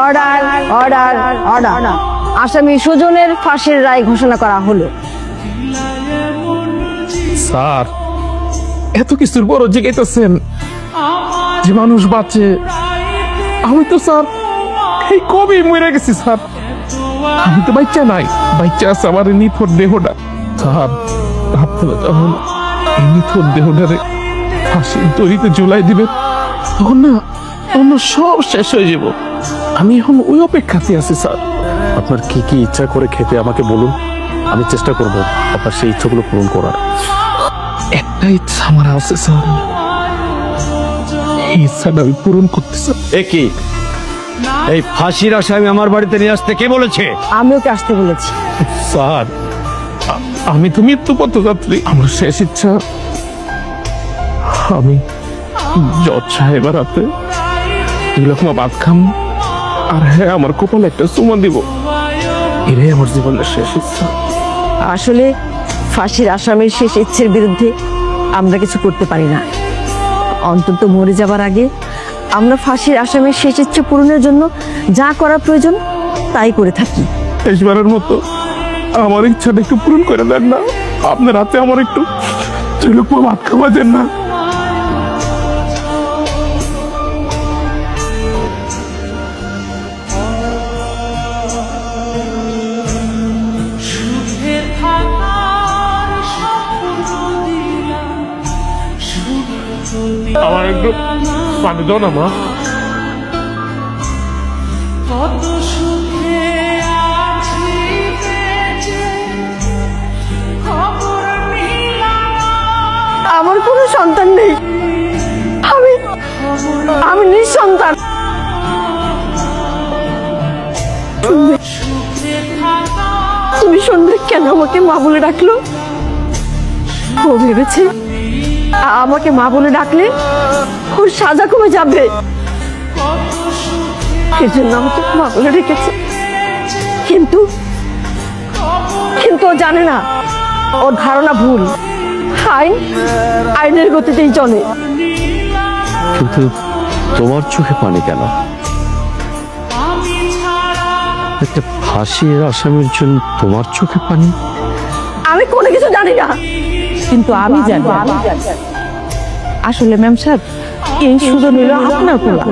Order order order. আসামি সুজনের ফাঁসির রায় ঘোষণা করা হলো। স্যার, এত কিছুর বড় জিজ্ঞাসেন যে মানুষ বাঁচে, আমি তো স্যার এই কবে মরে গেছি স্যার। আমি তো বাচ্চা নাই, বাচ্চা আছে আমার নিথর দেহটা। স্যার, আপনারা যখন এই নিথর দেহটারে ফাঁসির দড়িতে ঝুলাই দিবেন, তখন না অন্য সব শেষ হয়ে যাব। আমি এখন ওই অপেক্ষাতে আছি স্যার। আপনার কি কি ইচ্ছা করে খেতে আমাকে বলুন, আমি চেষ্টা করব আপনার সেই ইচ্ছাগুলো পূরণ করার। একটা ইচ্ছা আমার আছে স্যার, এই ইচ্ছাটা আমি পূরণ করতে স্যার। কি এই ফাঁসির আসামি আমার বাড়িতে নিয়ে আসতে কে বলেছে? আমি ওকে আসতে বলেছি। স্যার, আমি তো মৃত্যু পথযাত্রী। আমার শেষ ইচ্ছা আমি জজ সাহেবের হাতে 2 লাখ ভাত খাম, আর হ্যাঁ আমার কপালে একটা চুমা দিব। এটাই আমার জীবনের শেষ ইচ্ছা। আসলে ফাঁসির আসামির শেষ ইচ্ছের বিরুদ্ধে আমরা কিছু করতে পারি না। অন্তত মরে যাবার আগে আমরা ফাঁসির আসামির শেষ ইচ্ছে পূরণের জন্য যা করা প্রয়োজন তাই করে থাকি। শেষবারের মতো আমার ইচ্ছাটা একটু পূরণ করে দেন না। আপনার হাতে আমার একটু 2 লাখ ভাত খাওয়া দেন না। আমার একটু পানি দাও না মা। আমার কোনো সন্তান নেই, আমি আমি নিঃসন্তান। তুমি শুনবে কেন আমাকে মা বলে ডাকলো? ও ভেবেছে আমাকে মা বলে ডাকলে ওর সাজা কমে যাবে, এজন্য আমাকে মা বলে ডেকেছে। কিন্তু কিন্তু ও জানে না, ওর ধারণা ভুল। আইনের গতিতেই চলে। কিন্তু তোমার চোখে পানি কেন? একটা ফাঁসির আসামির জন্য তোমার চোখে পানি? আমি কোনো কিছু জানি না, কিন্তু আমি জানি। আসলে ম্যাম সাহেব, এই সুযোগ নিল আপনার পোলা।